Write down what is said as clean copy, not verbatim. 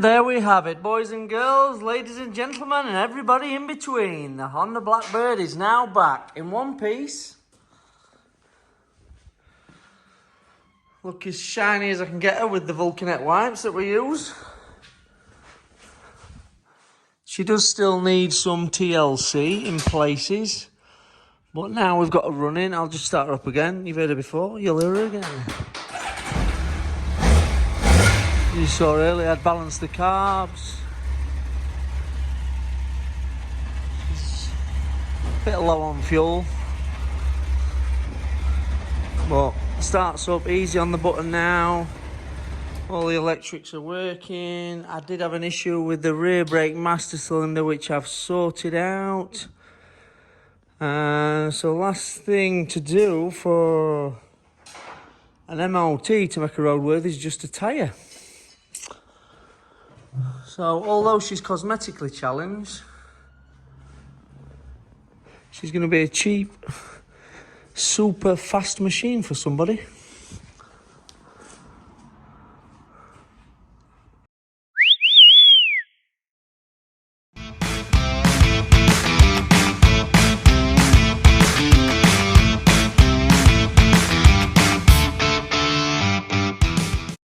there we have it, boys and girls, ladies and gentlemen, and everybody in between. The Honda Blackbird is now back in one piece. Look as shiny as I can get her with the Vulcanet wipes that we use. She does still need some TLC in places, but now we've got her running. I'll just start her up again. You've heard her before, you'll hear her again. You saw earlier, I'd balanced the carbs. She's a bit low on fuel, but starts up easy on the button now. All the electrics are working. I did have an issue with the rear brake master cylinder, which I've sorted out. So last thing to do for an MOT to make her roadworthy is just a tyre. So although she's cosmetically challenged, she's going to be a cheap, super fast machine for somebody.